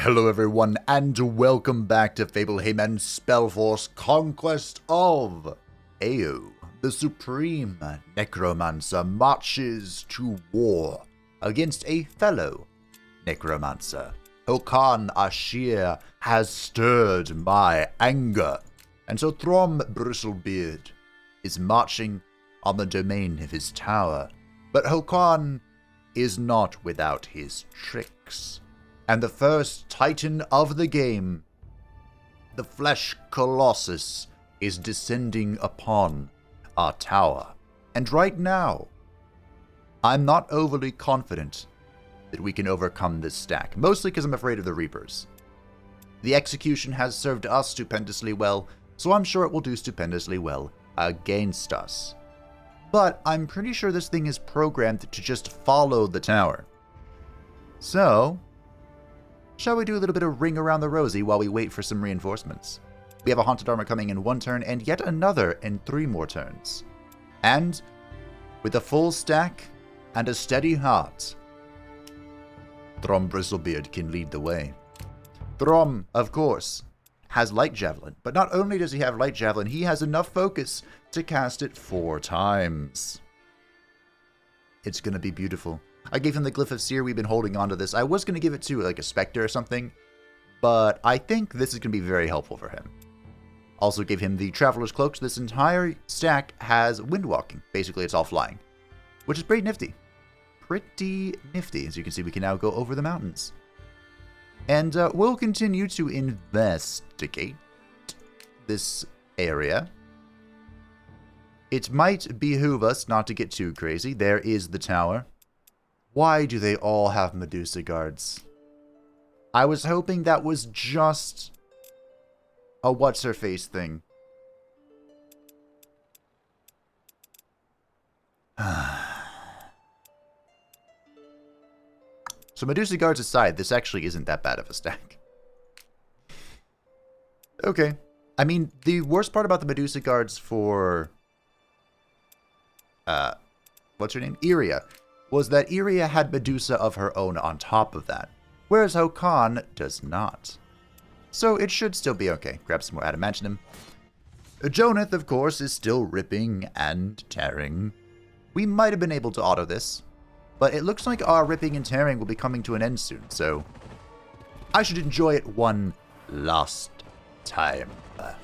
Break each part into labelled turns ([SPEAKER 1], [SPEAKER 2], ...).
[SPEAKER 1] Hello everyone, and welcome back to Fablehaven Spellforce Conquest of Ao. The supreme Necromancer marches to war against a fellow Necromancer. Hokan Ashir has stirred my anger, and so Throm Bristlebeard is marching on the domain of his tower. But Hokan is not without his tricks. And the first titan of the game, the Flesh Colossus, is descending upon our tower. And right now, I'm not overly confident that we can overcome this stack, mostly because I'm afraid of the Reapers. The execution has served us stupendously well, so I'm sure it will do stupendously well against us. But I'm pretty sure this thing is programmed to just follow the tower. So shall we do a little bit of ring around the rosy while we wait for some reinforcements? We have a Haunted Armor coming in 1 turn, and yet another in 3 more turns. And with a full stack and a steady heart, Throm Bristlebeard can lead the way. Throm, of course, has Light Javelin, but not only does he have Light Javelin, he has enough focus to cast it 4 times. It's gonna be beautiful. I gave him the Glyph of Seer. We've been holding on to this. I was going to give it to like a Spectre or something, but I think this is going to be very helpful for him. Also gave him the Traveler's Cloak. So this entire stack has Windwalking. Basically, it's all flying, which is pretty nifty. Pretty nifty. As you can see, we can now go over the mountains. And we'll continue to investigate this area. It might behoove us not to get too crazy. There is the tower. Why do they all have Medusa guards? I was hoping that was just a what's-her-face thing. So Medusa guards aside, this actually isn't that bad of a stack. Okay. I mean, the worst part about the Medusa guards for what's her name? Yria, was that Yria had Medusa of her own on top of that, whereas Hokan does not. So it should still be okay. Grab some more adamantium. Jonath, of course, is still ripping and tearing. We might have been able to auto this, but it looks like our ripping and tearing will be coming to an end soon, so I should enjoy it one last time. Looks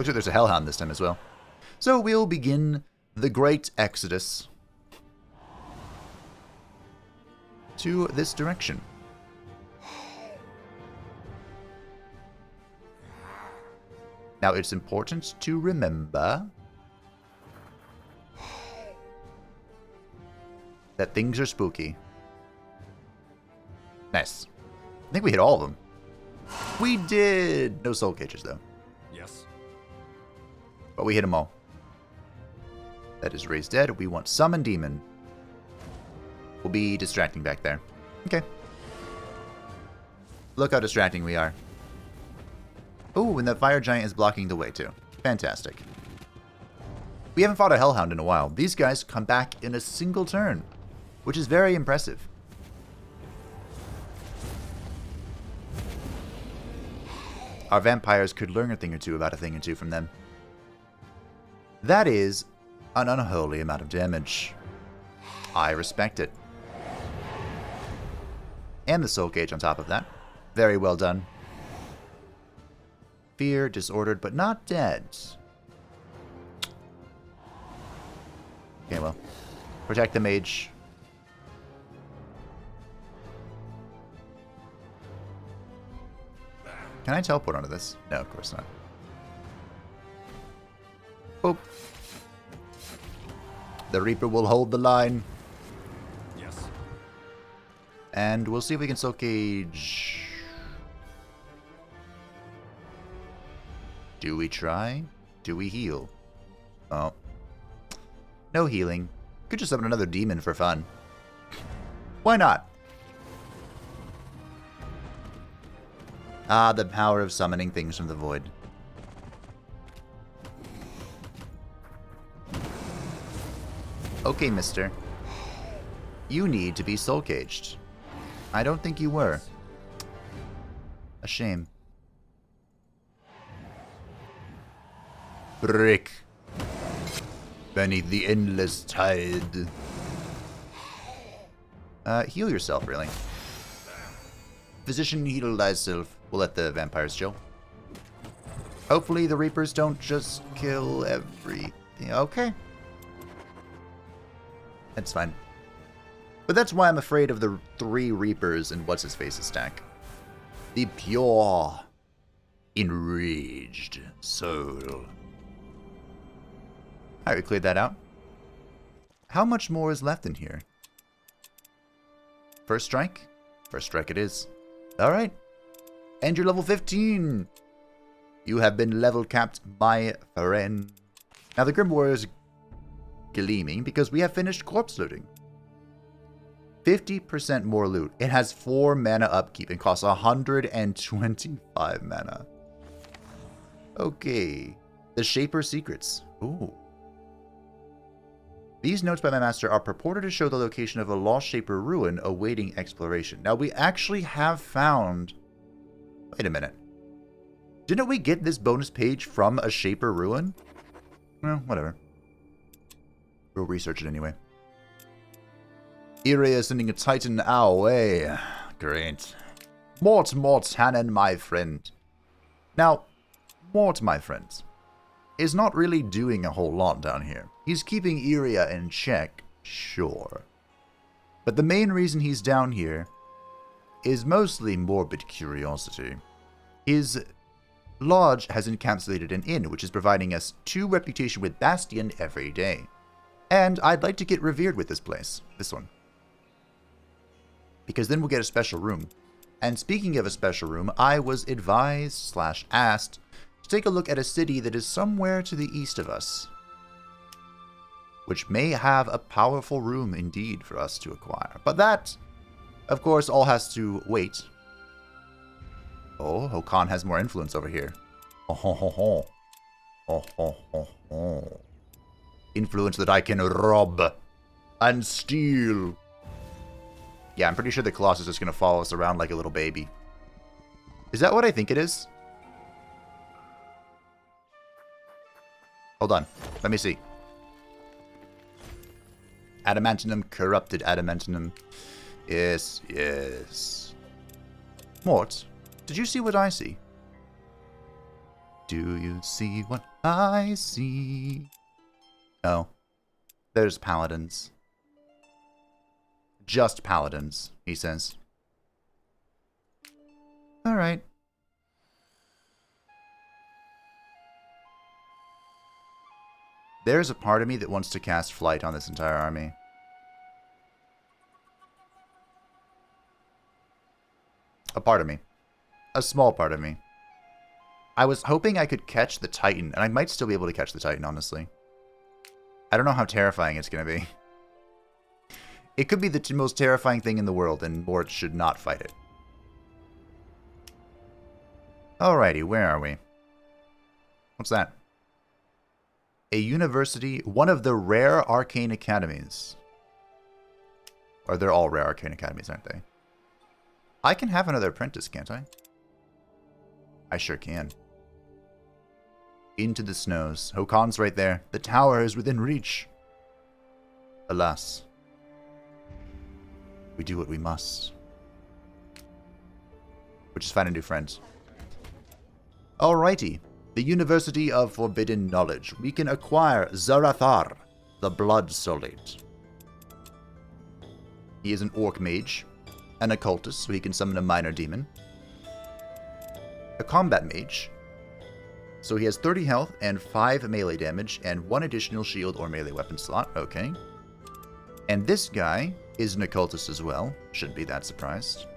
[SPEAKER 1] like there's a Hellhound this time as well. So we'll begin the great exodus to this direction. Now it's important to remember that things are spooky. Nice. I think we hit all of them. We did! No soul cages though.
[SPEAKER 2] Yes.
[SPEAKER 1] But we hit them all. That is raised dead. We want Summon Demon. We'll be distracting back there. Okay. Look how distracting we are. Oh, and the Fire Giant is blocking the way too. Fantastic. We haven't fought a Hellhound in a while. These guys come back in a single turn, which is very impressive. Our vampires could learn a thing or two about a thing or two from them. That is an unholy amount of damage. I respect it. And the soul cage on top of that. Very well done. Fear, disordered, but not dead. Okay, well. Protect the mage. Can I teleport onto this? No, of course not. Oh. The Reaper will hold the line.
[SPEAKER 2] Yes.
[SPEAKER 1] And we'll see if we can soul cage. Do we try? Do we heal? Oh. No healing. Could just summon another demon for fun. Why not? Ah, the power of summoning things from the void. Okay, mister. You need to be soul caged. I don't think you were. A shame. Brick. Beneath the endless tide. Heal yourself, really. Physician, heal thyself. We'll let the vampires chill. Hopefully the Reapers don't just kill everything. Okay. That's fine. But that's why I'm afraid of the 3 Reapers and what's-his-face's stack. The pure, enraged soul. Alright, we cleared that out. How much more is left in here? First strike? First strike it is. Alright. And you're level 15. You have been level capped, my friend. Now the Grim Warrior is gleaming because we have finished corpse looting. 50% more loot. It has 4 mana upkeep and costs 125 mana. Okay. The Shaper Secrets. Ooh. These notes by my master are purported to show the location of a lost Shaper ruin awaiting exploration. Now, we actually have found... Wait a minute. Didn't we get this bonus page from a Shaper ruin? Well, whatever. We'll research it anyway. Yria is sending a Titan our way. Great. Mort Mortanen, my friend. Now, Mort, my friend, is not really doing a whole lot down here. He's keeping Yria in check, sure. But the main reason he's down here is mostly morbid curiosity. His lodge has encapsulated an inn, which is providing us 2 reputation with Bastion every day. And I'd like to get revered with this place. This one. Because then we'll get a special room. And speaking of a special room, I was advised / asked to take a look at a city that is somewhere to the east of us, which may have a powerful room indeed for us to acquire. But that, of course, all has to wait. Oh, Hokan has more influence over here. Oh, ho, ho, ho. Oh, ho, ho, ho. Influence that I can rob and steal. Yeah, I'm pretty sure the Colossus is just going to follow us around like a little baby. Is that what I think it is? Hold on. Let me see. Adamantinum, corrupted adamantinum. Yes, yes. Mort, did you see what I see? Do you see what I see? Oh. There's paladins. Just paladins, he says. Alright. There's a part of me that wants to cast Flight on this entire army. A part of me. A small part of me. I was hoping I could catch the Titan, and I might still be able to catch the Titan, honestly. I don't know how terrifying it's going to be. It could be the most terrifying thing in the world, and Mort should not fight it. Alrighty, where are we? What's that? A university, one of the rare arcane academies. Or they're all rare arcane academies, aren't they? I can have another apprentice, can't I? I sure can. Into the snows. Hokan's right there. The tower is within reach. Alas. We do what we must. Which is find a new friend. Alrighty. The University of Forbidden Knowledge. We can acquire Zarathar, the Blood Solid. He is an orc mage, an occultist, so he can summon a minor demon. A combat mage, so he has 30 health and 5 melee damage and 1 additional shield or melee weapon slot. Okay. And this guy is an occultist as well. Shouldn't be that surprised.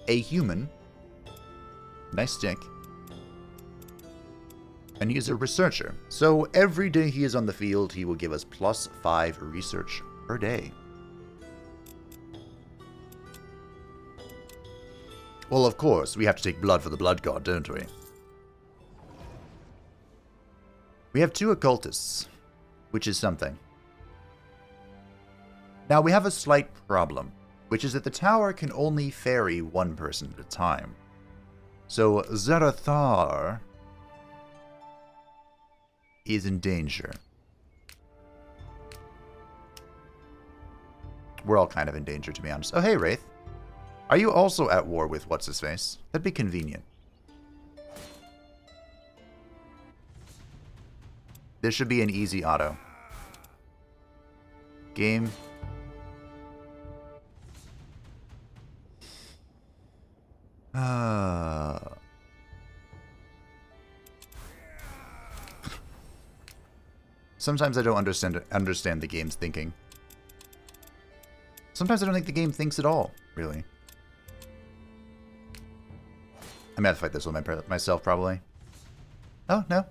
[SPEAKER 1] A human. Nice stick. And he is a researcher. So every day he is on the field, he will give us +5 research per day. Well, of course, we have to take blood for the blood god, don't we? We have 2 occultists, which is something. Now, we have a slight problem. which is that the tower can only ferry one person at a time. So Zarathar is in danger. We're all kind of in danger, to be honest. Oh, hey, Raith. Are you also at war with What's-His-Face? That'd be convenient. This should be an easy auto. Game. Sometimes I don't understand the game's thinking. Sometimes I don't think the game thinks at all, really. I'm gonna have to fight this one myself, probably. Oh, no.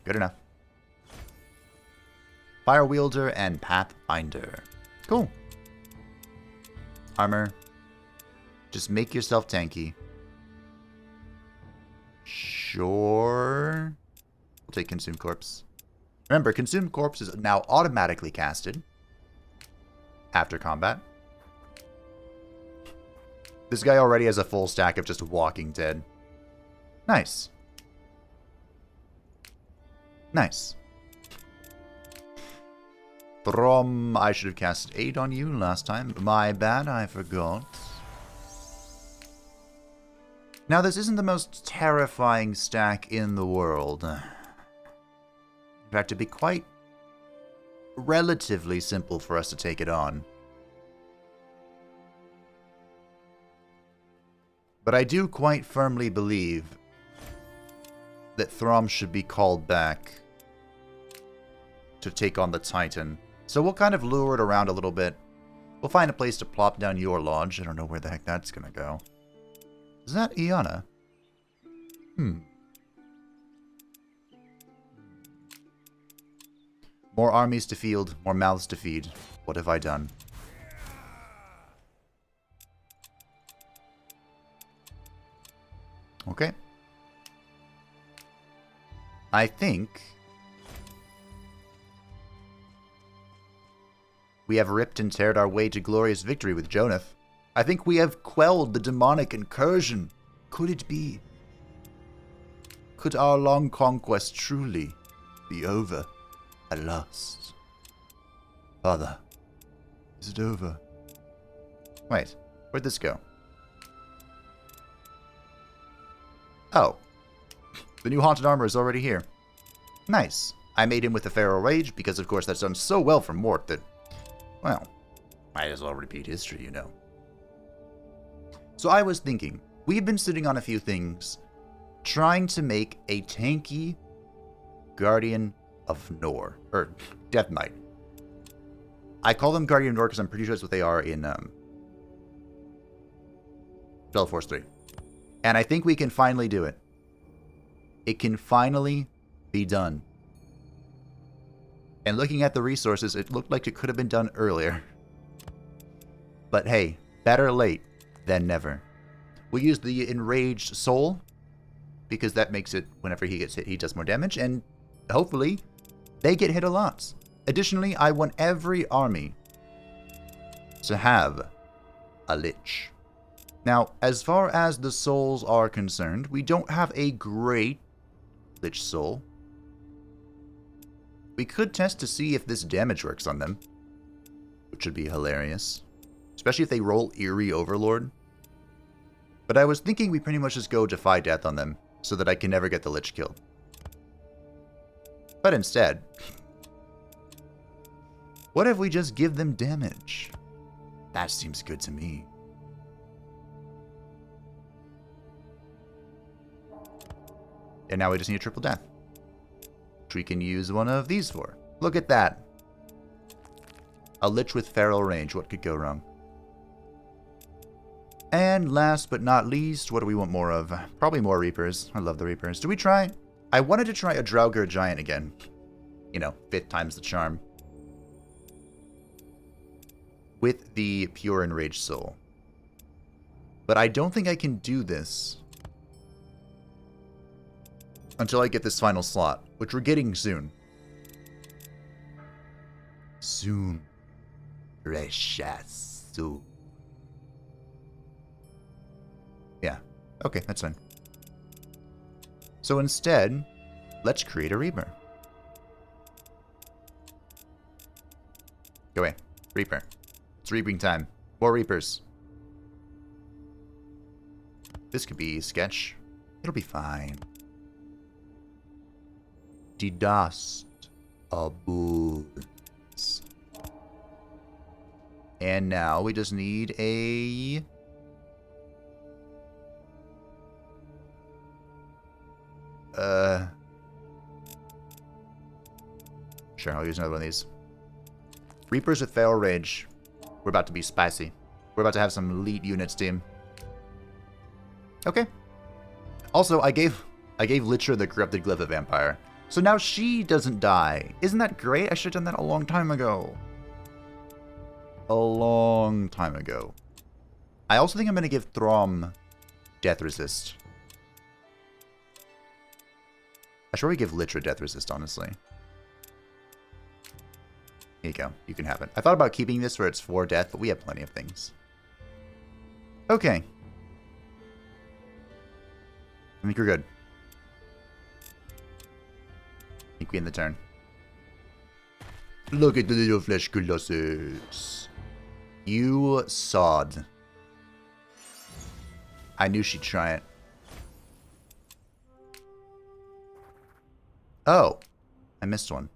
[SPEAKER 1] Good enough. Fire Wielder and Pathfinder. Cool. Armor. Just make yourself tanky. Sure. We'll take Consumed Corpse. Remember, Consumed Corpse is now automatically casted after combat. This guy already has a full stack of just Walking Dead. Nice. Nice. Throm, I should have cast 8 on you last time. My bad, I forgot. Now, this isn't the most terrifying stack in the world. In fact, it'd be quite relatively simple for us to take it on. But I do quite firmly believe that Throm should be called back to take on the Titan. So we'll kind of lure it around a little bit. We'll find a place to plop down your lodge. I don't know where the heck that's gonna go. Is that Iana? More armies to field, more mouths to feed. What have I done? Okay. I think we have ripped and teared our way to glorious victory with Jonath. I think we have quelled the demonic incursion. Could it be? Could our long conquest truly be over at last? Father, is it over? Wait, where'd this go? Oh. The new Haunted Armor is already here. Nice. I made him with the Feral Rage because, of course, that's done so well for Mort that, well, might as well repeat history, you know. So I was thinking, we've been sitting on a few things, trying to make a tanky Guardian of Nor, or Death Knight. I call them Guardian of Nor because I'm pretty sure that's what they are in Spellforce 3. And I think we can finally do it. It can finally be done. And looking at the resources, it looked like it could have been done earlier. But hey, better late than never. We'll use the Enraged Soul, because that makes it, whenever he gets hit, he does more damage, and hopefully, they get hit a lot. Additionally, I want every army to have a Lich. Now, as far as the souls are concerned, we don't have a great Lich soul. We could test to see if this damage works on them, which would be hilarious. Especially if they roll Eerie Overlord. But I was thinking we pretty much just go Defy Death on them, so that I can never get the Lich killed. But instead, what if we just give them damage? That seems good to me. And now we just need a triple death, which we can use one of these for. Look at that. A Lich with Feral Range. What could go wrong? And last but not least, what do we want more of? Probably more Reapers. I love the Reapers. Do we try? I wanted to try a Draugr Giant again. You know, 5th times the charm. With the Pure Enraged Soul. But I don't think I can do this until I get this final slot, which we're getting soon. Soon. Precious. Yeah. Okay, that's fine. So instead, let's create a Reaper. Go away. Reaper. It's reaping time. More Reapers. This could be sketch. It'll be fine. The dust of boots. And now we just need a... Sure, I'll use another one of these. Reapers with Feral Rage. We're about to be spicy. We're about to have some elite units, team. Okay. Also, I gave Litra the Corrupted Glyph of Vampire. So now she doesn't die. Isn't that great? I should have done that a long time ago. A long time ago. I also think I'm going to give Throm Death Resist. I should probably give Litra Death Resist, honestly. Here you go. You can have it. I thought about keeping this where it's 4 death, but we have plenty of things. Okay. I think we're good. I think we end the turn. Look at the little flesh colossus. You sod. I knew she'd try it. Oh. I missed one.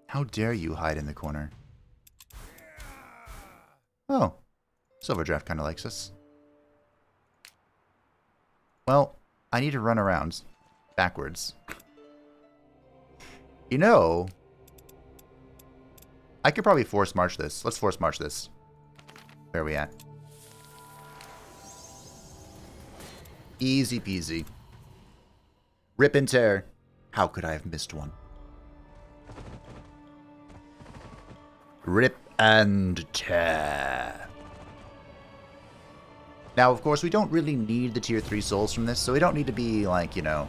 [SPEAKER 1] How dare you hide in the corner? Oh. Silverdraft kind of likes us. Well, I need to run around backwards. You know, I could probably force march this. Let's force march this. Where are we at? Easy peasy. Rip and tear. How could I have missed one? Rip and tear. Now, of course, we don't really need the tier 3 souls from this, so we don't need to be like, you know,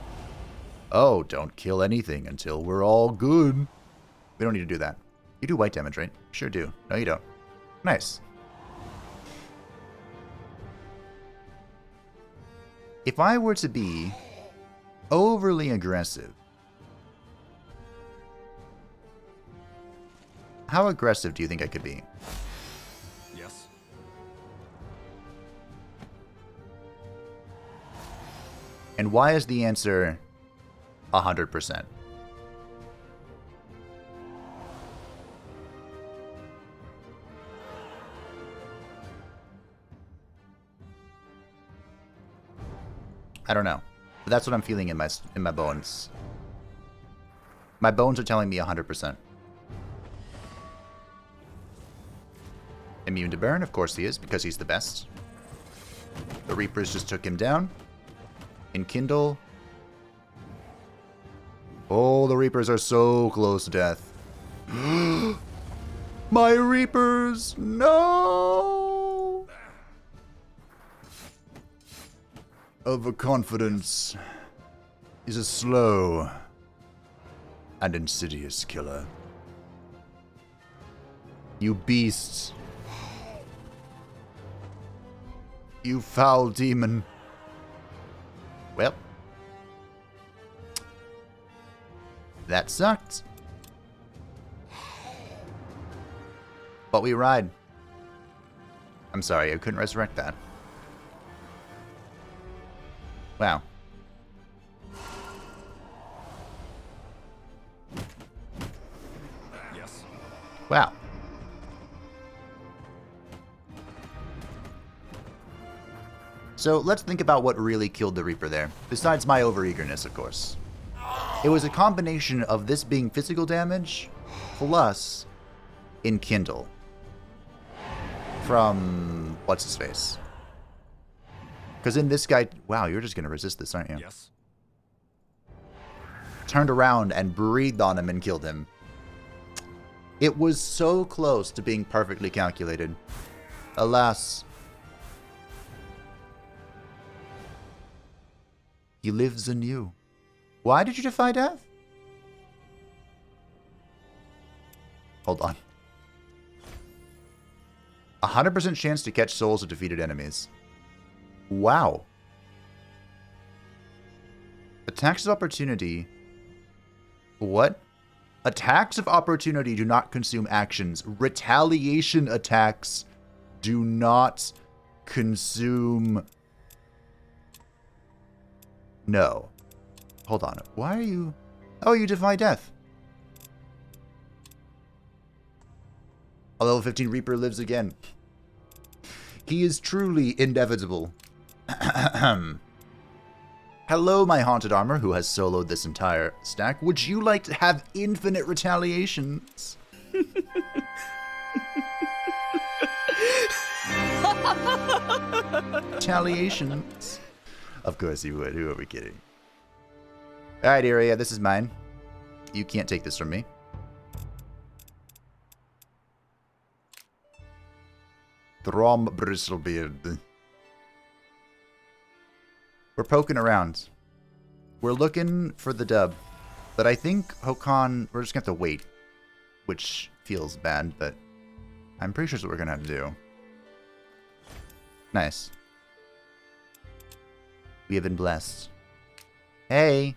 [SPEAKER 1] oh, don't kill anything until we're all good. We don't need to do that. You do white damage, right? Sure do. No, you don't. Nice. If I were to be overly aggressive, how aggressive do you think I could be?
[SPEAKER 2] Yes.
[SPEAKER 1] And why is the answer 100%? I don't know. But that's what I'm feeling in my bones. My bones are telling me 100%. Immune to burn, of course he is, because he's the best. The Reapers just took him down. Enkindle. Oh, the Reapers are so close to death. My Reapers! No! Overconfidence is a slow and insidious killer. You beasts. You foul demon. Well. That sucked. But we ride. I'm sorry, I couldn't resurrect that. Wow.
[SPEAKER 2] Yes.
[SPEAKER 1] Wow. So let's think about what really killed the Reaper there, besides my overeagerness, of course. It was a combination of this being physical damage plus Enkindle from what's-his-face. Because in this guy... Wow, you're just going to resist this, aren't you?
[SPEAKER 2] Yes.
[SPEAKER 1] Turned around and breathed on him and killed him. It was so close to being perfectly calculated. Alas. He lives anew. Why did you defy death? Hold on. 100% chance to catch souls of defeated enemies. Wow. Attacks of opportunity. What? Attacks of opportunity do not consume actions. Retaliation attacks do not consume... No. Hold on. Why are you... Oh, you defy death. A level 15 Reaper lives again. He is truly inevitable. Hello, my Haunted Armor, who has soloed this entire stack. Would you like to have infinite retaliations? Retaliations. Of course you would. Who are we kidding? Alright, Yria, this is mine. You can't take this from me. Throm Bristlebeard. We're poking around. We're looking for the dub. But I think Hokan, we're just going to have to wait. Which feels bad, but I'm pretty sure that's what we're going to have to do. Nice. We have been blessed. Hey!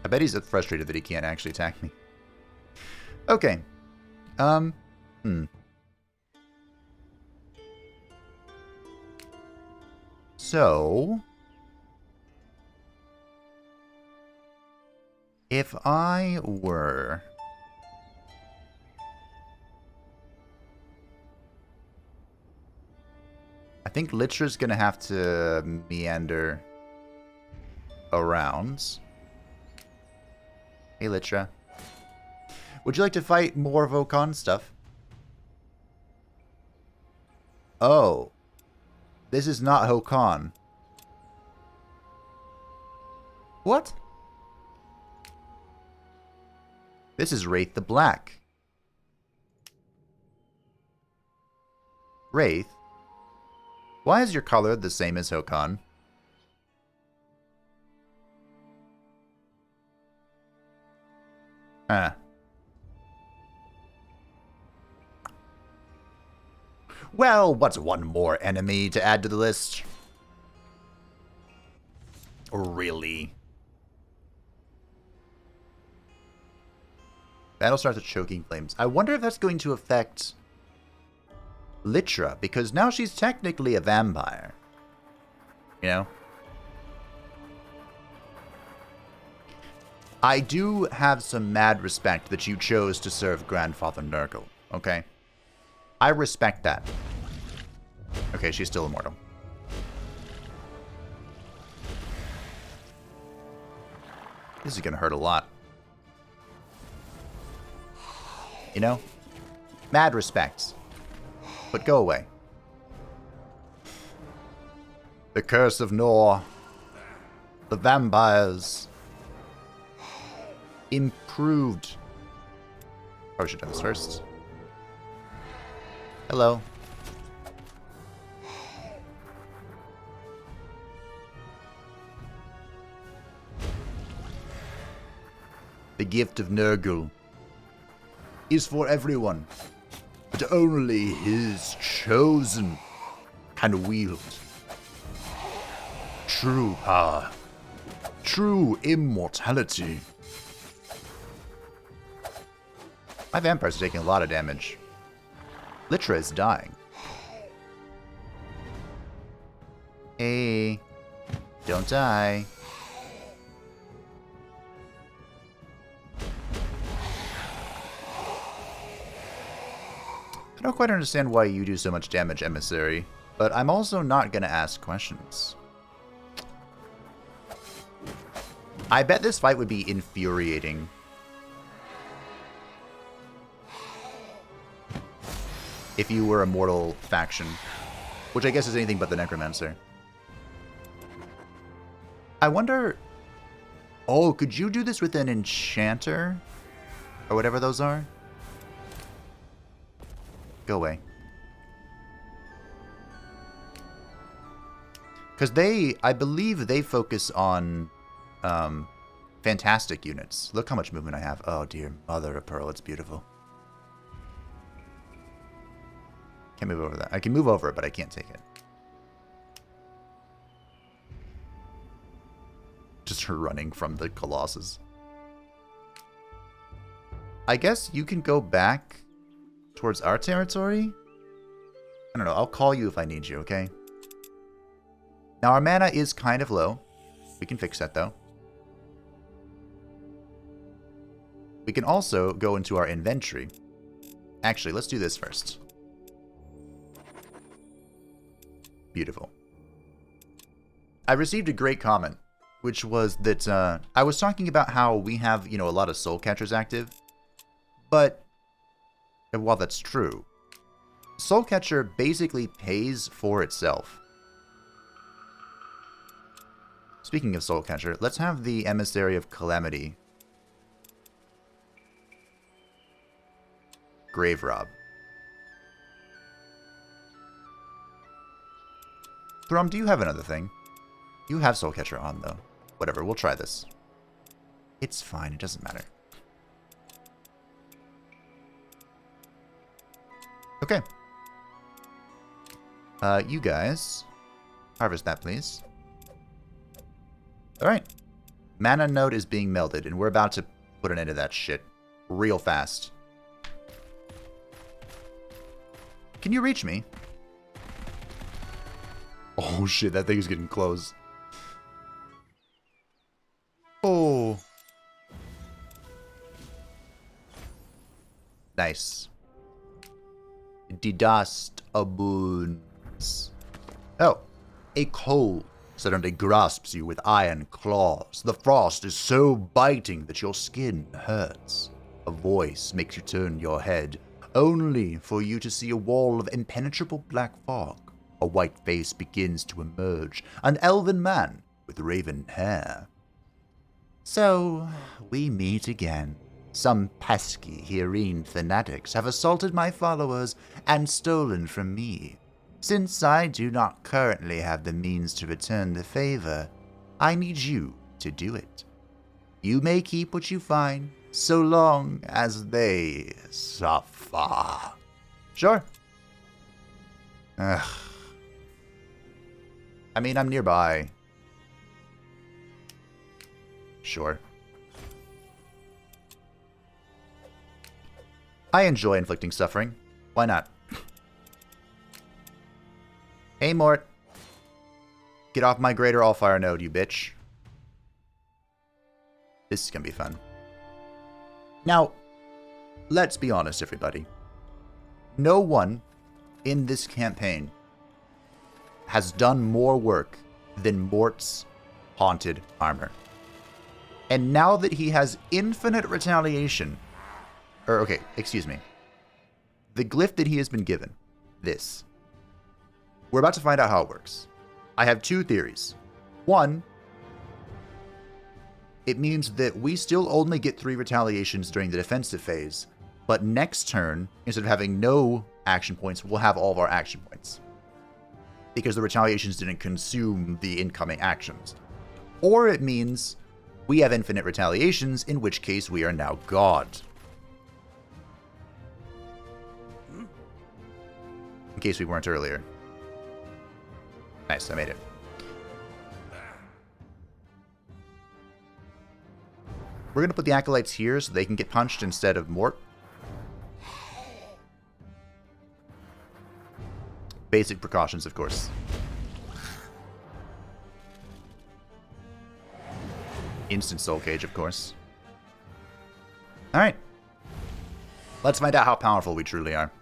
[SPEAKER 1] I bet he's frustrated that he can't actually attack me. Okay. So, if I were... I think Litra's going to have to meander around. Hey, Litra. Would you like to fight more Hokan stuff? Oh. This is not Hokan. What? This is Raith the Black. Raith? Why is your color the same as Hokan? Huh. Well, what's one more enemy to add to the list? Really? Battle starts with choking flames. I wonder if that's going to affect Litra, because now she's technically a vampire. You know? I do have some mad respect that you chose to serve Grandfather Nurgle, okay? I respect that. Okay, she's still immortal. This is gonna hurt a lot. You know? Mad respect. But go away. The curse of Nor. The vampires. Improved. Probably should have done this first. Hello. The gift of Nurgle is for everyone, but only his chosen can wield true power, true immortality. My vampires are taking a lot of damage. Litra is dying. Hey, don't die. I don't quite understand why you do so much damage, Emissary, but I'm also not going to ask questions. I bet this fight would be infuriating. If you were a mortal faction, which I guess is anything but the Necromancer. I wonder... Oh, could you do this with an enchanter? Or whatever those are? Go away. Because they, I believe they focus on fantastic units. Look how much movement I have. Oh, dear mother of pearl. It's beautiful. Can't move over that. I can move over it, but I can't take it. Just her running from the Colossus. I guess you can go back towards our territory? I don't know. I'll call you if I need you, okay? Now, our mana is kind of low. We can fix that, though. We can also go into our inventory. Actually, let's do this first. Beautiful. I received a great comment, which was that I was talking about how we have, a lot of soul catchers active. But, while that's true, soul catcher basically pays for itself. Speaking of soul catcher, let's have the Emissary of Calamity. Grave Rob. Thrum, do you have another thing? You have soul catcher on, though. Whatever, we'll try this. It's fine, it doesn't matter. Okay. You guys, harvest that, please. Alright. Mana node is being melded, and we're about to put an end to that shit real fast. Can you reach me? Oh shit, that thing is getting close. Oh. Nice. The dust aboons. Oh, a cold suddenly grasps you with iron claws. The frost is so biting that your skin hurts. A voice makes you turn your head, only for you to see a wall of impenetrable black fog. A white face begins to emerge, an elven man with raven hair. So, we meet again. Some pesky Hirine fanatics have assaulted my followers and stolen from me. Since I do not currently have the means to return the favor, I need you to do it. You may keep what you find, so long as they suffer. Sure. Ugh. I mean, I'm nearby. Sure. I enjoy inflicting suffering. Why not? Hey, Mort. Get off my Greater Allfire node, you bitch. This is gonna be fun. Now, let's be honest, everybody. No one in this campaign has done more work than Mort's haunted armor. And now that he has infinite retaliation, or okay, excuse me, the glyph that he has been given, this, we're about to find out how it works. I have two theories. One, it means that we still only get 3 retaliations during the defensive phase, but next turn, instead of having no action points, we'll have all of our action points, because the retaliations didn't consume the incoming actions. Or it means we have infinite retaliations, in which case we are now God. In case we weren't earlier. Nice, I made it. We're going to put the Acolytes here so they can get punched instead of Mort. Basic precautions, of course. Instant Soul Cage, of course. Alright. Let's find out how powerful we truly are.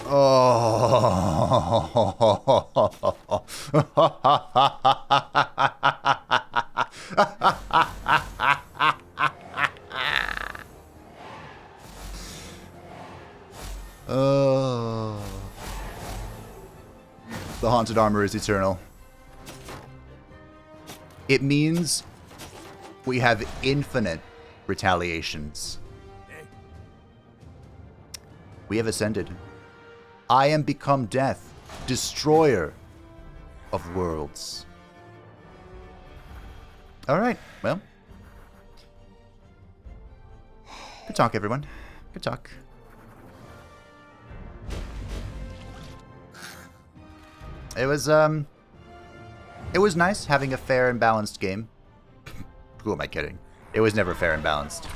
[SPEAKER 1] Oh. The haunted armor is eternal. It means we have infinite retaliations. We have ascended. I am become death, destroyer of worlds. Alright, well. Good talk, everyone. Good talk. It was nice having a fair and balanced game. Who am I kidding? It was never fair and balanced.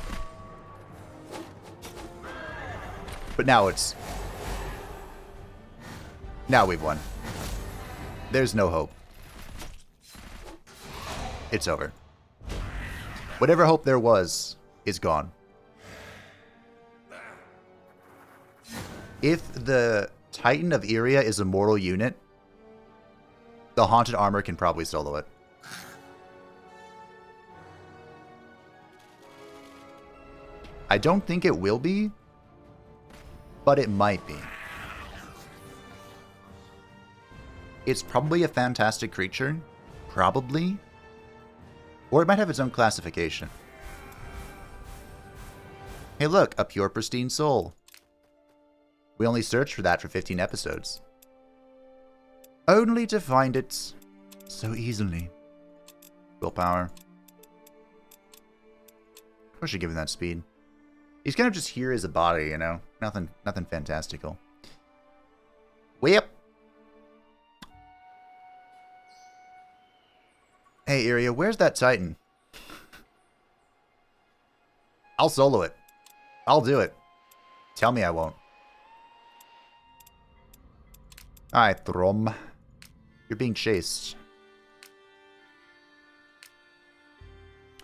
[SPEAKER 1] But now it's... Now we've won. There's no hope. It's over. Whatever hope there was is gone. If the Titan of Yria is a mortal unit, the Haunted Armor can probably solo it. I don't think it will be, but it might be. It's probably a fantastic creature. Probably. Or it might have its own classification. Hey look, a pure pristine soul. We only searched for that for 15 episodes. Only to find it so easily. Willpower. I should give him that speed. He's kind of just here as a body, you know? Nothing fantastical. Whip! Hey, Yria, where's that Titan? I'll solo it. I'll do it. Tell me I won't. Alright, Throm. You're being chased.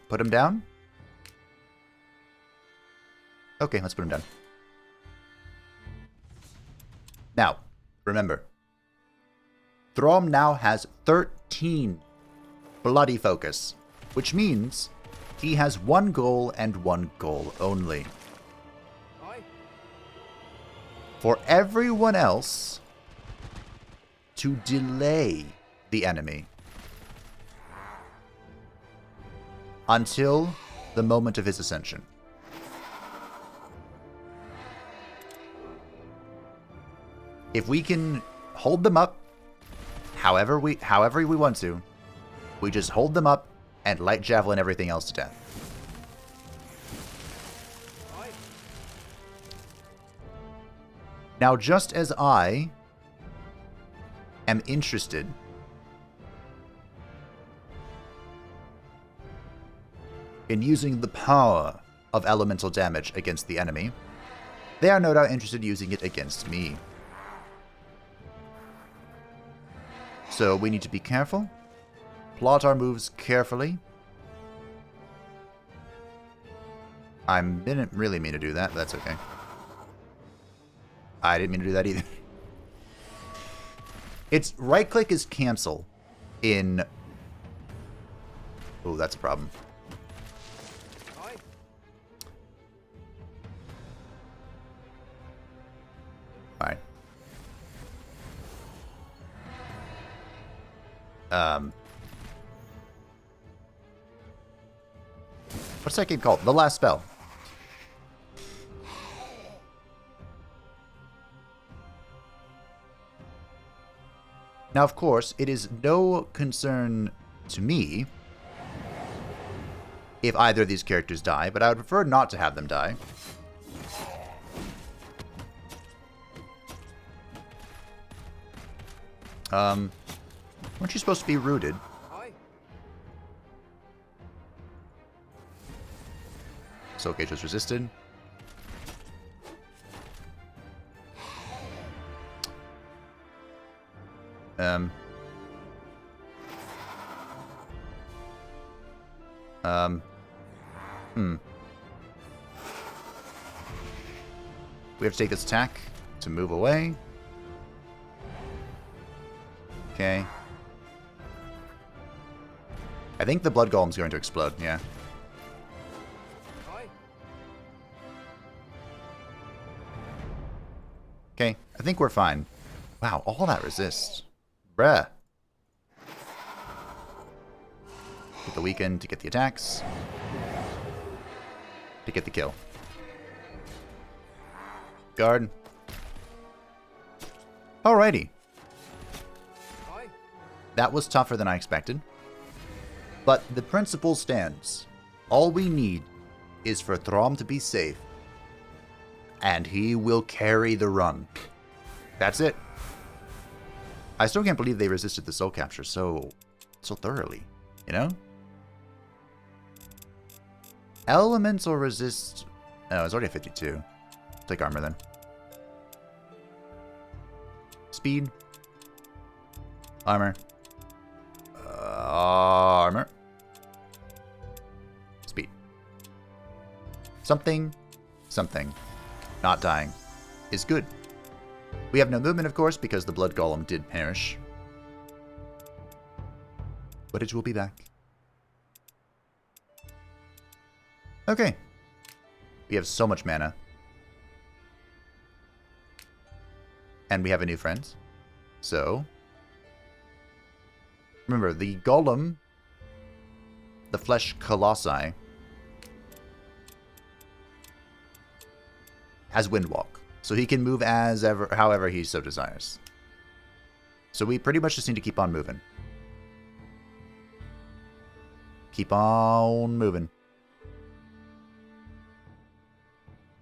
[SPEAKER 1] Put him down? Okay, let's put him down. Now, remember. Throm now has 13 bloody focus, which means he has one goal and one goal only. For everyone else to delay the enemy until the moment of his ascension. If we can hold them up however we want to, we just hold them up and light javelin everything else to death. Now, just as I am interested in using the power of elemental damage against the enemy, they are no doubt interested in using it against me. So we need to be careful, plot our moves carefully. I didn't really mean to do that, but that's okay. I didn't mean to do that either. It's right-click is cancel in... Oh, that's a problem. Alright. What's that game called? The Last Spell. Now, of course, it is no concern to me if either of these characters die, but I would prefer not to have them die. Weren't you supposed to be rooted? So, okay, just resisted. We have to take this attack to move away. Okay. I think the Blood Golem's going to explode, yeah. Okay, I think we're fine. Wow, all that resists. Bruh. Get the weaken to get the attacks. To get the kill. Guard. Alrighty. That was tougher than I expected. But the principle stands. All we need is for Throm to be safe. And he will carry the run. That's it. I still can't believe they resisted the soul capture so thoroughly, you know? Elemental resist... Oh, it's already at 52. Take armor then. Speed. Armor. Armor. Speed. Something. Not dying. Is good. We have no movement, of course, because the blood golem did perish. But it will be back. Okay. We have so much mana. And we have a new friend. So. Remember, the golem, the flesh colossi, has Windwalk. So he can move however he so desires. So we pretty much just need to keep on moving. Keep on moving.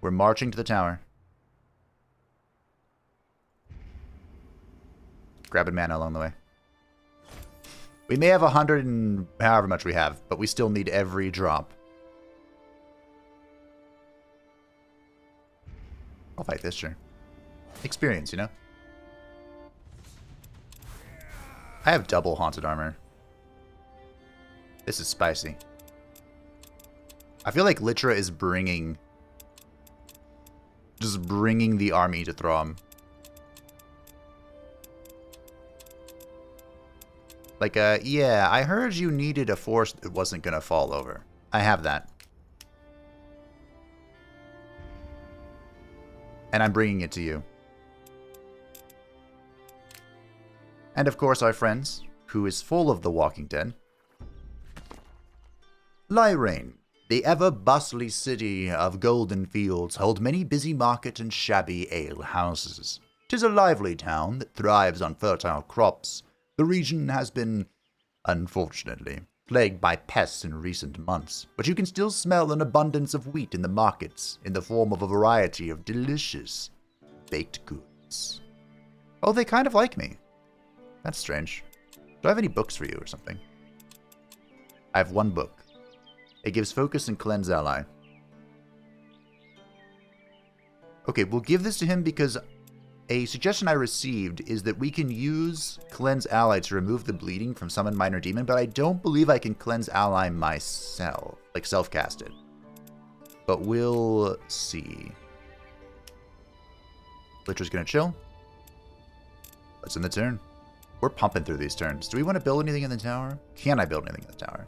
[SPEAKER 1] We're marching to the tower. Grabbing mana along the way. We may have 100 and however much we have, but we still need every drop. I'll fight this, sure. Experience, you know? I have double haunted armor. This is spicy. I feel like Litra is just bringing the army to Throm. Like, yeah, I heard you needed a force that wasn't gonna fall over. I have that. And I'm bringing it to you. And of course our friends, who is full of the Walking Dead. Lyrain, the ever-bustly city of golden fields, hold many busy market and shabby ale houses. 'Tis a lively town that thrives on fertile crops. The region has been, unfortunately, plagued by pests in recent months, but you can still smell an abundance of wheat in the markets in the form of a variety of delicious baked goods. Oh, they kind of like me. That's strange. Do I have any books for you or something? I have one book. It gives focus and cleanse ally. Okay, we'll give this to him because a suggestion I received is that we can use Cleanse Ally to remove the bleeding from Summon Minor Demon, but I don't believe I can Cleanse Ally myself, like self-cast it. But we'll see. Litra's gonna chill. Let's end the turn. We're pumping through these turns. Do we want to build anything in the tower? Can I build anything in the tower?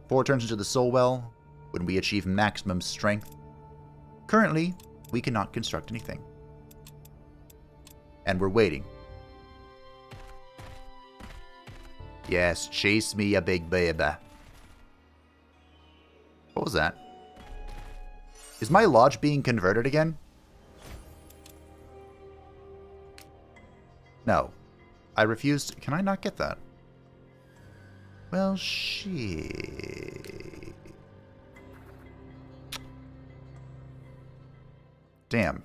[SPEAKER 1] 4 turns into the Soul Well when we achieve maximum strength. Currently, we cannot construct anything. And we're waiting. Yes, chase me, a big baby. What was that? Is my lodge being converted again? No. I refused. Can I not get that? Well, shit. Damn.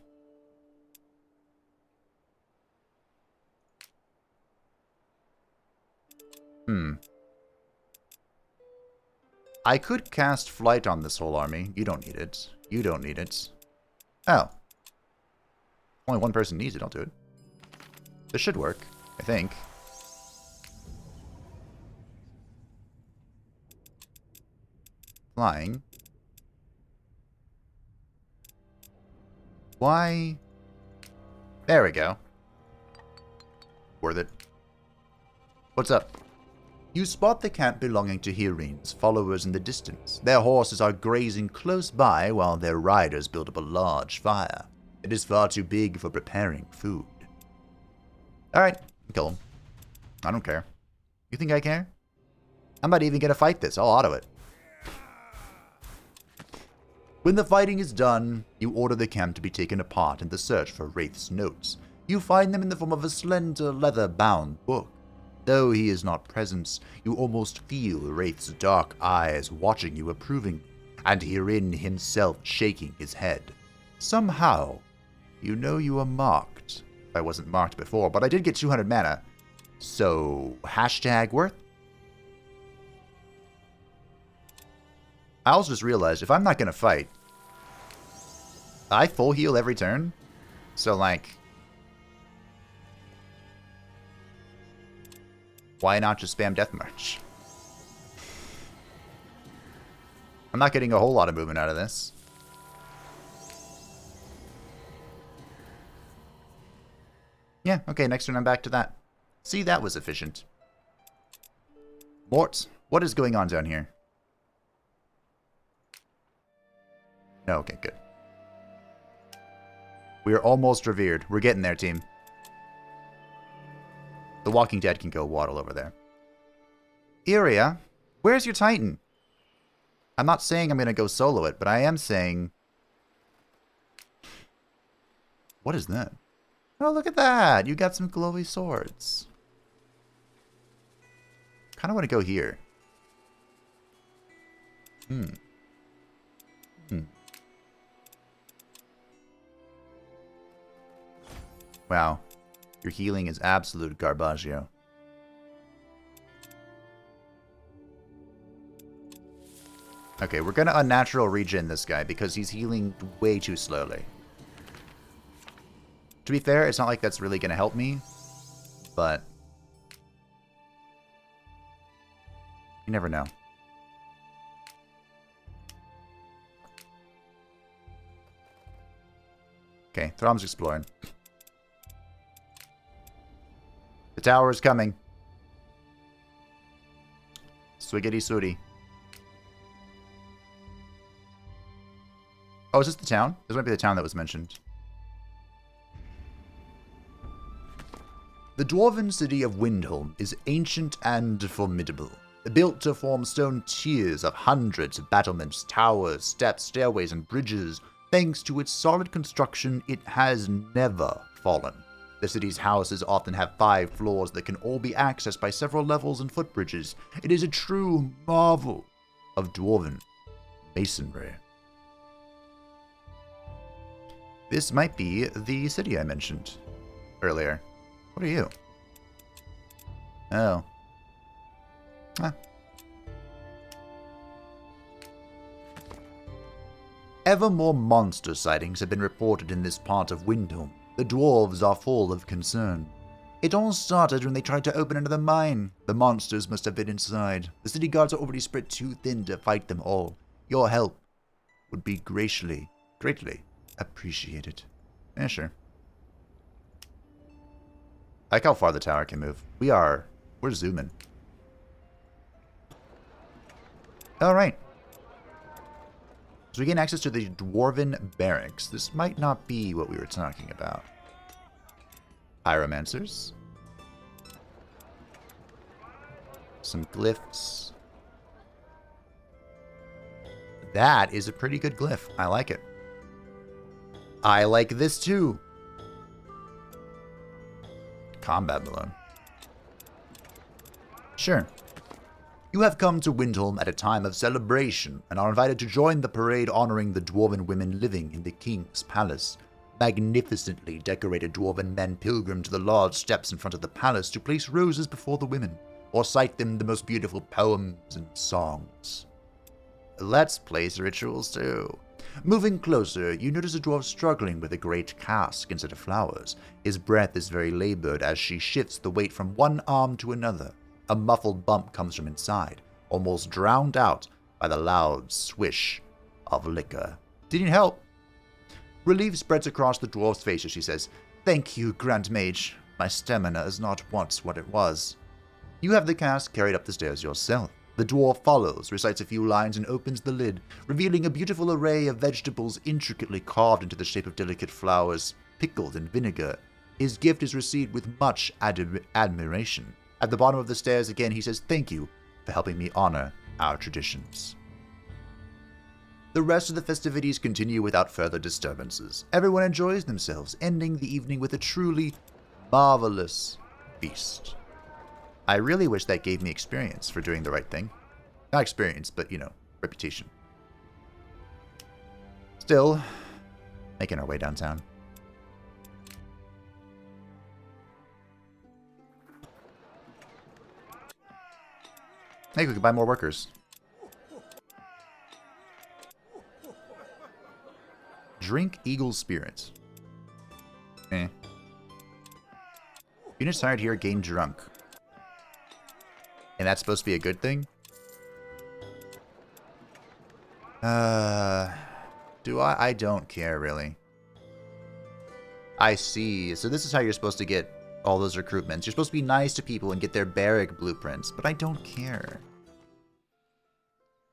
[SPEAKER 1] I could cast Flight on this whole army. You don't need it. You don't need it. Oh. Only one person needs it, I'll do it. This should work, I think. Flying. Why? There we go. Worth it. What's up? You spot the camp belonging to Hirine's followers in the distance. Their horses are grazing close by while their riders build up a large fire. It is far too big for preparing food. Alright, kill him. I don't care. You think I care? I'm not even gonna fight this. I'll auto it. When the fighting is done, you order the camp to be taken apart in the search for Raith's notes. You find them in the form of a slender, leather-bound book. Though he is not present, you almost feel Raith's dark eyes watching you approvingly, and herein himself shaking his head. Somehow, you know you are marked. I wasn't marked before, but I did get 200 mana. So, hashtag worth? I also just realized, if I'm not going to fight, I full heal every turn. So, like, why not just spam Death March? I'm not getting a whole lot of movement out of this. Yeah, okay, next turn I'm back to that. See, that was efficient. Mort, what is going on down here? No, okay, good. We are almost revered. We're getting there, team. The Walking Dead can go waddle over there. Yria, where's your Titan? I'm not saying I'm going to go solo it, but I am saying... What is that? Oh, look at that! You got some glowy swords. Kind of want to go here. Wow. Your healing is absolute garbaggio. Okay, we're going to unnatural regen this guy because he's healing way too slowly. To be fair, it's not like that's really going to help me, but you never know. Okay, Throm's exploring. The tower is coming. Swiggity swooty. Oh, is this the town? This might be the town that was mentioned. The dwarven city of Windhelm is ancient and formidable, built to form stone tiers of hundreds of battlements, towers, steps, stairways, and bridges. Thanks to its solid construction, it has never fallen. The city's houses often have 5 floors that can all be accessed by several levels and footbridges. It is a true marvel of dwarven masonry. This might be the city I mentioned earlier. What are you? Oh. Ah. Ever more monster sightings have been reported in this part of Windhelm. The dwarves are full of concern. It all started when they tried to open another mine. The monsters must have been inside. The city guards are already spread too thin to fight them all. Your help would be greatly appreciated. Yeah, sure. I like how far the tower can move. We're zooming. Alright. So we gain access to the Dwarven Barracks. This might not be what we were talking about. Pyromancers. Some glyphs. That is a pretty good glyph. I like it. I like this too. Combat balloon. Sure. You have come to Windhelm at a time of celebration and are invited to join the parade honoring the dwarven women living in the king's palace. Magnificently decorated dwarven men pilgrim to the large steps in front of the palace to place roses before the women, or cite them the most beautiful poems and songs. Let's place rituals too. Moving closer, you notice a dwarf struggling with a great cask instead of flowers. His breath is very labored as she shifts the weight from one arm to another. A muffled bump comes from inside, almost drowned out by the loud swish of liquor. Did you help? Relief spreads across the dwarf's face as she says, "Thank you, Grand Mage. My stamina is not once what it was." You have the cask carried up the stairs yourself. The dwarf follows, recites a few lines, and opens the lid, revealing a beautiful array of vegetables intricately carved into the shape of delicate flowers, pickled in vinegar. His gift is received with much admiration. At the bottom of the stairs again, he says, "Thank you for helping me honor our traditions." The rest of the festivities continue without further disturbances. Everyone enjoys themselves, ending the evening with a truly marvelous feast. I really wish that gave me experience for doing the right thing. Not experience, but, you know, reputation. Still, making our way downtown. Hey, we could buy more workers. Drink Eagle Spirit. Eh. Units hired here gain drunk. And that's supposed to be a good thing? Do I? I don't care, really. I see. So this is how you're supposed to get all those recruitments. You're supposed to be nice to people and get their barrack blueprints, but I don't care.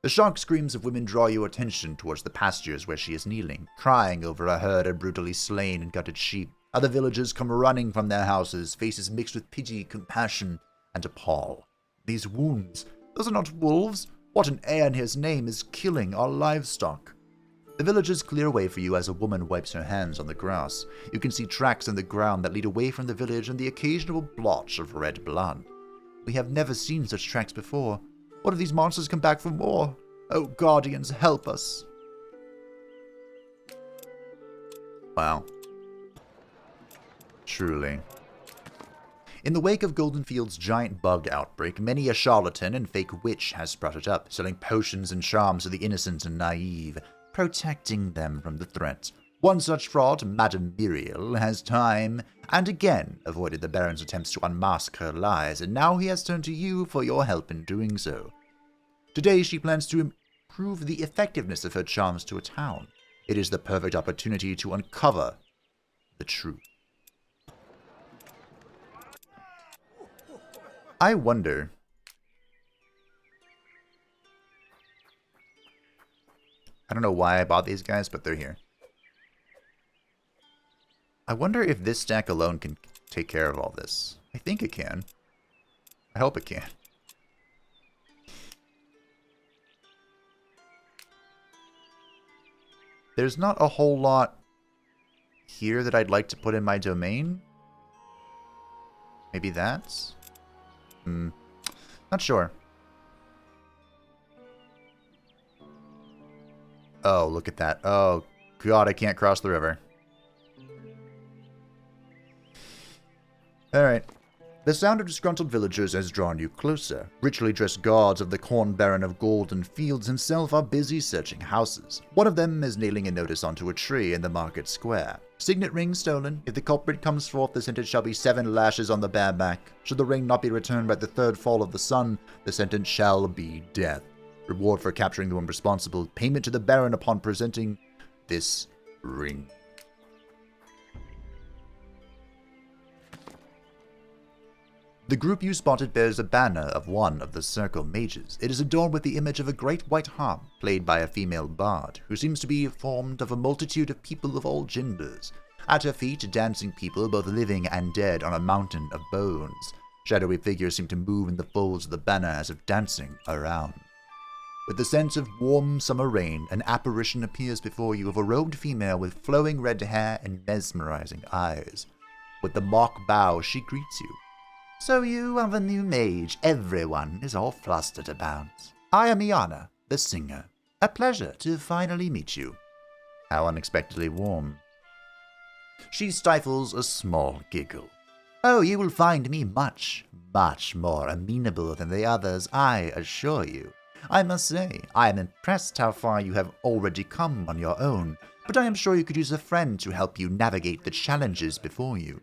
[SPEAKER 1] The shocked screams of women draw your attention towards the pastures where she is kneeling, crying over a herd of brutally slain and gutted sheep. Other villagers come running from their houses, faces mixed with pity, compassion, and appall. These wounds, those are not wolves. What in Aeonir's name is killing our livestock? The villagers clear away for you as a woman wipes her hands on the grass. You can see tracks in the ground that lead away from the village and the occasional blotch of red blood. We have never seen such tracks before. What if these monsters come back for more? Oh, guardians, help us. Wow. Truly. In the wake of Goldenfield's giant bug outbreak, many a charlatan and fake witch has sprouted up, selling potions and charms to the innocent and naive, protecting them from the threat. One such fraud, Madame Muriel, has time and again avoided the Baron's attempts to unmask her lies, and now he has turned to you for your help in doing so. Today she plans to improve the effectiveness of her charms to a town. It is the perfect opportunity to uncover the truth. I wonder... I don't know why I bought these guys, but they're here. I wonder if this stack alone can take care of all this. I think it can. I hope it can. There's not a whole lot here that I'd like to put in my domain. Maybe that's... not sure. Oh, look at that. Oh, God, I can't cross the river. Alright. The sound of disgruntled villagers has drawn you closer. Richly dressed guards of the Corn Baron of Golden Fields himself are busy searching houses. One of them is nailing a notice onto a tree in the market square. Signet ring stolen. If the culprit comes forth, the sentence shall be 7 lashes on the bare back. Should the ring not be returned by the 3rd fall of the sun, the sentence shall be death. Reward for capturing the one responsible. Payment to the Baron upon presenting this ring. The group you spotted bears a banner of one of the Circle Mages. It is adorned with the image of a great white harp, played by a female bard, who seems to be formed of a multitude of people of all genders. At her feet, dancing people, both living and dead, on a mountain of bones. Shadowy figures seem to move in the folds of the banner as if dancing around. With the sense of warm summer rain, an apparition appears before you of a robed female with flowing red hair and mesmerizing eyes. With the mock bow, she greets you. So you are the new mage. Everyone is all flustered about. I am Iana, the singer. A pleasure to finally meet you. How unexpectedly warm. She stifles a small giggle. Oh, you will find me much, much more amenable than the others, I assure you. I must say, I am impressed how far you have already come on your own, but I am sure you could use a friend to help you navigate the challenges before you.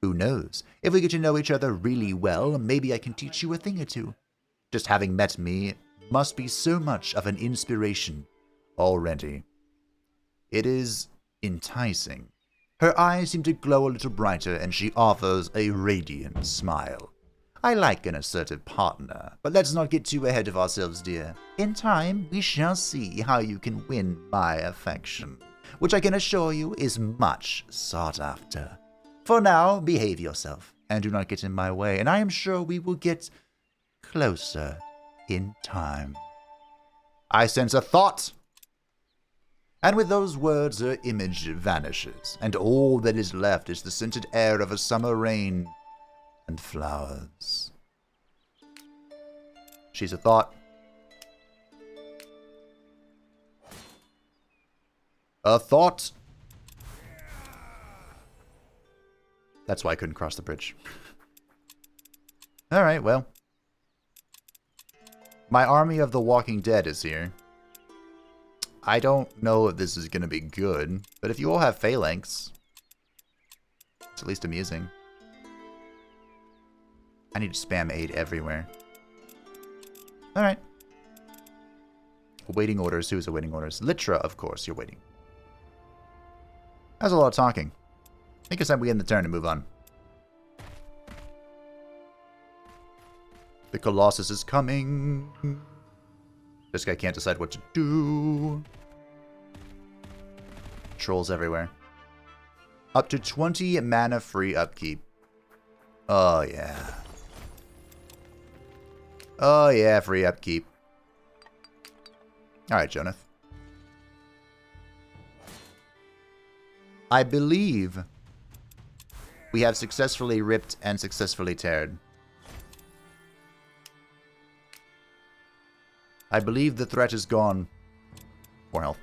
[SPEAKER 1] Who knows? If we get to know each other really well, maybe I can teach you a thing or two. Just having met me must be so much of an inspiration already. It is enticing. Her eyes seem to glow a little brighter, and she offers a radiant smile. I like an assertive partner, but let's not get too ahead of ourselves, dear. In time, we shall see how you can win my affection, which I can assure you is much sought after. For now, behave yourself, and do not get in my way, and I am sure we will get closer in time. I sense a thought! And with those words, her image vanishes, and all that is left is the scented air of a summer rain and flowers. She's a thought. A thought. That's why I couldn't cross the bridge. Alright, well. My army of the Walking Dead is here. I don't know if this is going to be good, but if you all have phalanx, it's at least amusing. I need to spam aid everywhere. Alright. Awaiting orders. Who's awaiting orders? Litra, of course, you're waiting. That was a lot of talking. I think it's time we end the turn and move on. The Colossus is coming. This guy can't decide what to do. Trolls everywhere. Up to 20 mana free upkeep. Oh, yeah. Oh, yeah, free upkeep. Alright, Jonath. I believe we have successfully ripped and successfully teared. I believe the threat is gone. 4 health.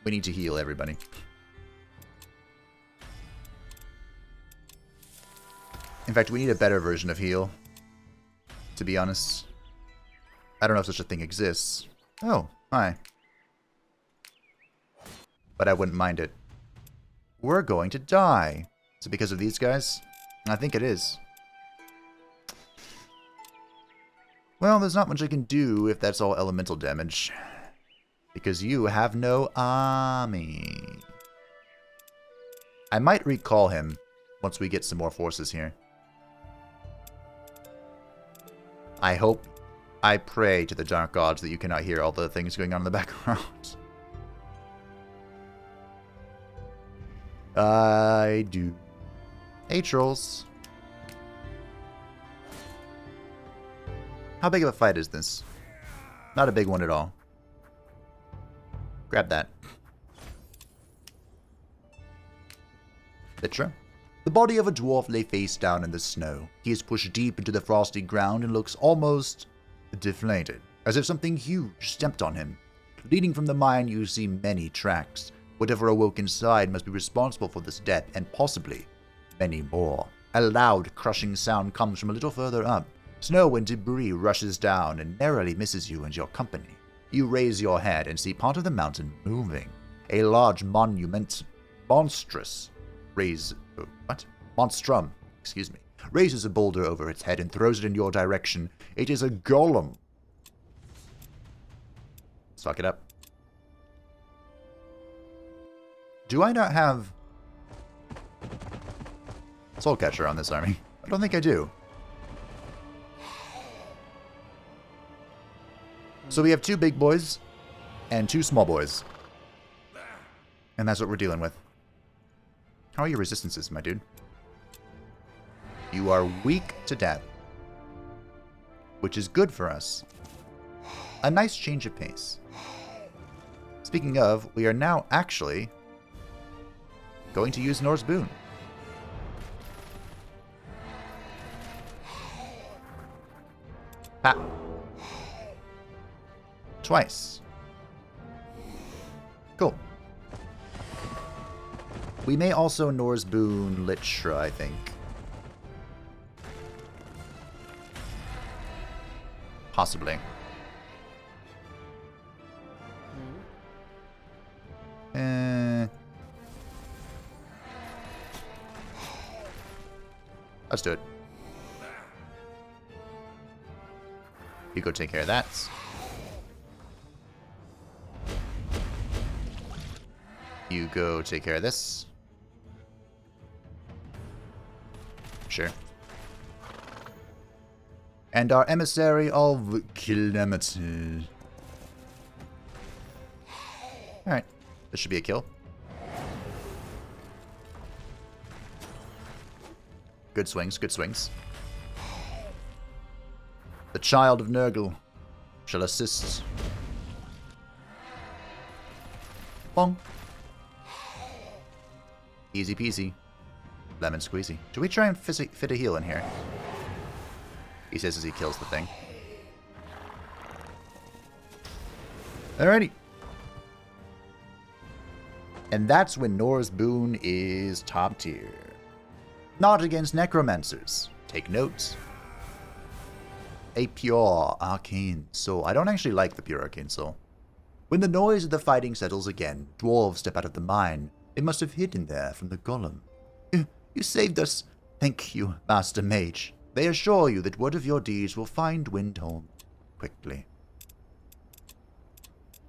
[SPEAKER 1] We need to heal everybody. In fact, we need a better version of heal. To be honest. I don't know if such a thing exists. Oh, hi. But I wouldn't mind it. We're going to die. Is it because of these guys? I think it is. Well, there's not much I can do if that's all elemental damage. Because you have no army. I might recall him once we get some more forces here. I hope, I pray to the dark gods that you cannot hear all the things going on in the background. I do. Hey, trolls. How big of a fight is this? Not a big one at all. Grab that. Litra. The body of a dwarf lay face down in the snow. He is pushed deep into the frosty ground and looks almost deflated, as if something huge stepped on him. Leading from the mine, you see many tracks. Whatever awoke inside must be responsible for this death, and possibly many more. A loud, crushing sound comes from a little further up. Snow and debris rushes down and narrowly misses you and your company. You raise your head and see part of the mountain moving. A large monstrous monstrum, raises a boulder over its head and throws it in your direction. It is a golem. Suck it up. Do I not have Soulcatcher on this army? I don't think I do. So we have 2 big boys and 2 small boys. And that's what we're dealing with. How are your resistances, my dude? You are weak to death. Which is good for us. A nice change of pace. Speaking of, we are now actually going to use Norse Boon. Ha! Twice. Cool. We may also Norse Boon Litra, I think. Possibly. Let's do it. You go take care of that. You go take care of this. Sure. And our emissary of Calamity. Alright. This should be a kill. Good swings, good swings. The child of Nurgle shall assist. Bong. Easy peasy. Lemon squeezy. Do we try and fit a heal in here? he says as he kills the thing. Alrighty. And that's when Nor's Boon is top tier. Not against Necromancers. Take notes. A pure arcane soul. I don't actually like the pure arcane soul. When the noise of the fighting settles again, dwarves step out of the mine. They must have hidden there from the golem. You saved us. Thank you, Master Mage. They assure you that word of your deeds will find Windholm quickly.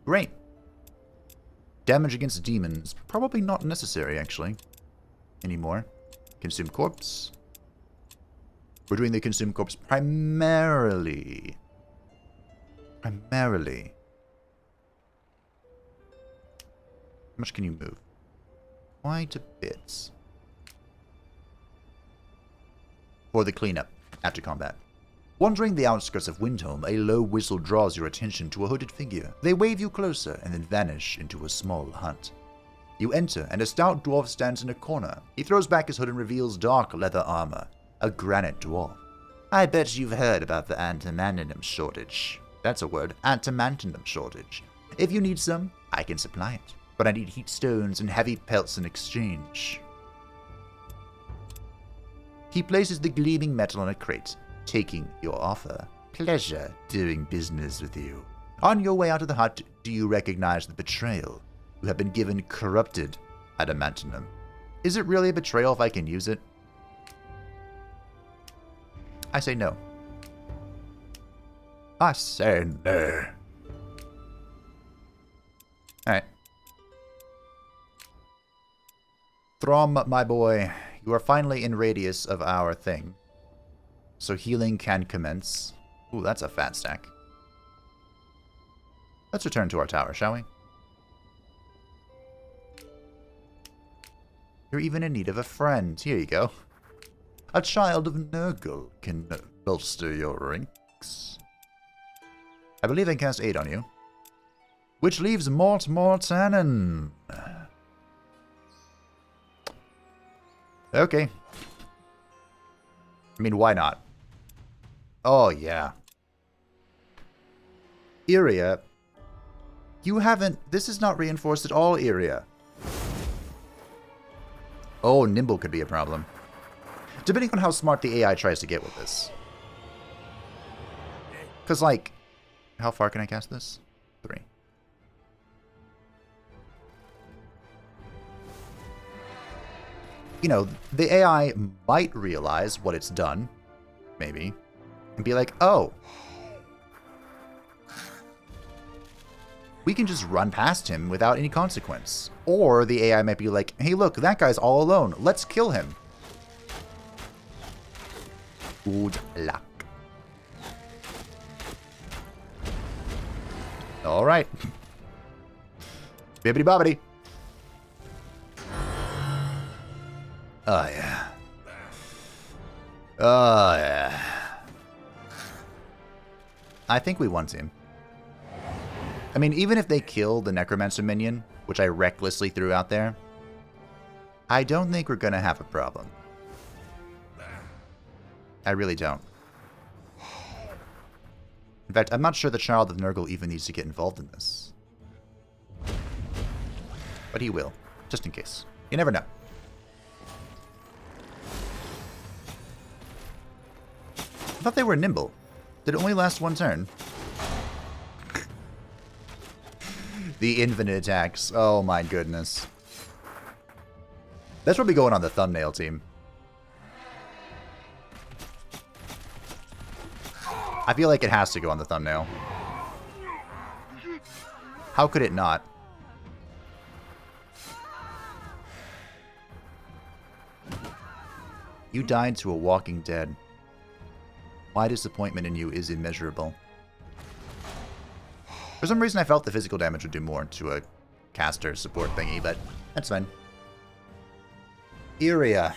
[SPEAKER 1] Great. Damage against demons. Probably not necessary, actually. Anymore. Consume corpse. We're doing the consume corpse primarily. Primarily. How much can you move? Quite a bit. For the cleanup after combat. Wandering the outskirts of Windholm, a low whistle draws your attention to a hooded figure. They wave you closer and then vanish into a small hut. You enter, and a stout dwarf stands in a corner. He throws back his hood and reveals dark leather armor. A granite dwarf. I bet you've heard about the antimantinum shortage. That's a word, antimantinum shortage. If you need some, I can supply it. But I need heat stones and heavy pelts in exchange. He places the gleaming metal on a crate, taking your offer. Pleasure doing business with you. On your way out of the hut, do you recognize the betrayal? You have been given corrupted adamantium. Is it really a betrayal if I can use it? I say no. I say no. Alright. Throm, my boy, you are finally in radius of our thing. So healing can commence. Ooh, that's a fat stack. Let's return to our tower, shall we? You're even in need of a friend. Here you go. A child of Nurgle can bolster your ranks. I believe I can cast 8 on you. Which leaves Mort Mortanen. Okay. I mean, why not? Oh, yeah. Yria. You haven't... This is not reinforced at all, Yria. Oh, Nimble could be a problem. Depending on how smart the AI tries to get with this. Because, like... How far can I cast this? 3. You know, the AI might realize what it's done. Maybe. And be like, oh. We can just run past him without any consequence. Or the AI might be like, hey look, that guy's all alone. Let's kill him. Good luck. Alright. Bibbidi bobbidi. Oh yeah. Oh yeah. I think we want him. I mean, even if they kill the Necromancer minion, which I recklessly threw out there, I don't think we're gonna have a problem. I really don't. In fact, I'm not sure the Child of Nurgle even needs to get involved in this. But he will, just in case. You never know. I thought they were nimble. Did it only last one turn? The infinite attacks. Oh my goodness. That's what be going on the thumbnail team. I feel like it has to go on the thumbnail. How could it not? You died to a walking dead. My disappointment in you is immeasurable. For some reason I felt the physical damage would do more to a caster support thingy, but that's fine. Yria.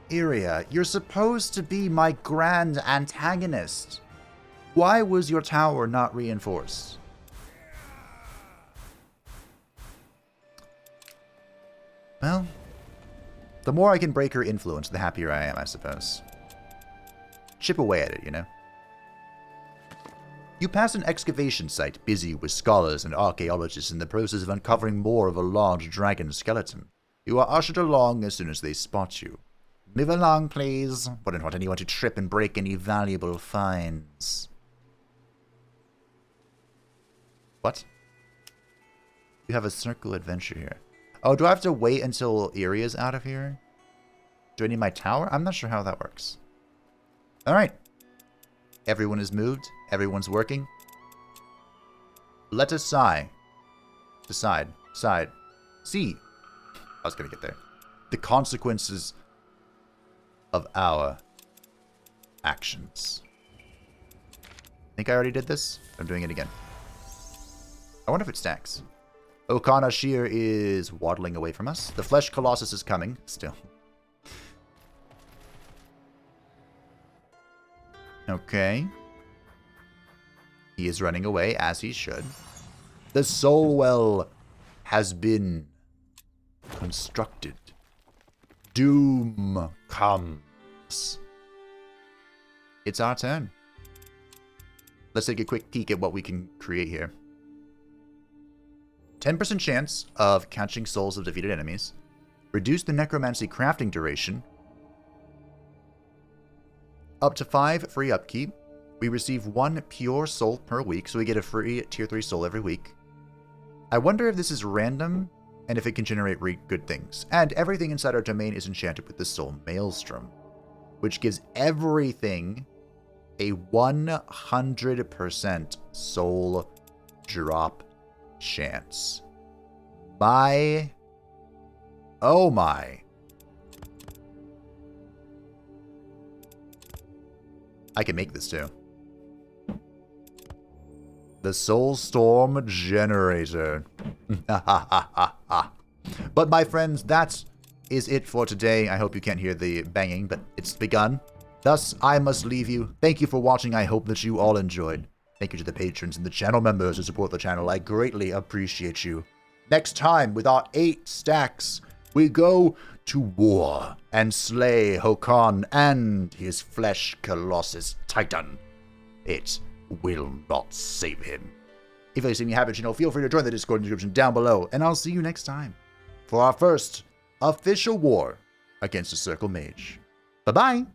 [SPEAKER 1] Yria, you're supposed to be my grand antagonist. Why was your tower not reinforced? Well, the more I can break her influence, the happier I am, I suppose. chip away at it, you know? You pass an excavation site busy with scholars and archaeologists in the process of uncovering more of a large dragon skeleton. You are ushered along as soon as they spot you. Move along, please. Wouldn't want anyone to trip and break any valuable finds. What? You have a circle adventure here. Oh, do I have to wait until Yria's out of here? Do I need my tower? I'm not sure how that works. Alright. Everyone is moved. Everyone's working. Let us sigh. Decide. Side. See. I was going to get there. The consequences of our actions. I think I already did this. I'm doing it again. I wonder if it stacks. Hokan Ashir is waddling away from us. The Flesh Colossus is coming. Still. Okay. He is running away, as he should. The Soul Well has been constructed. Doom comes. It's our turn. Let's take a quick peek at what we can create here. 10% chance of catching souls of defeated enemies. Reduce the necromancy crafting duration. Up to 5 free upkeep. We receive 1 pure soul per week, so we get a free tier 3 soul every week. I wonder if this is random, and if it can generate good things. And everything inside our domain is enchanted with the Soul Maelstrom, which gives everything a 100% soul drop chance. My... oh my. I can make this too. The Soul Storm Generator. But my friends, that is it for today. I hope you can't hear the banging, but it's begun. Thus, I must leave you. Thank you for watching. I hope that you all enjoyed. Thank you to the patrons and the channel members who support the channel. I greatly appreciate you. Next time, with our 8 stacks, we go to war and slay Hokan and his Flesh Colossus Titan. It will not save him. If you see me happen, feel free to join the Discord in the description down below, and I'll see you next time for our first official war against the Circle Mage. Bye-bye!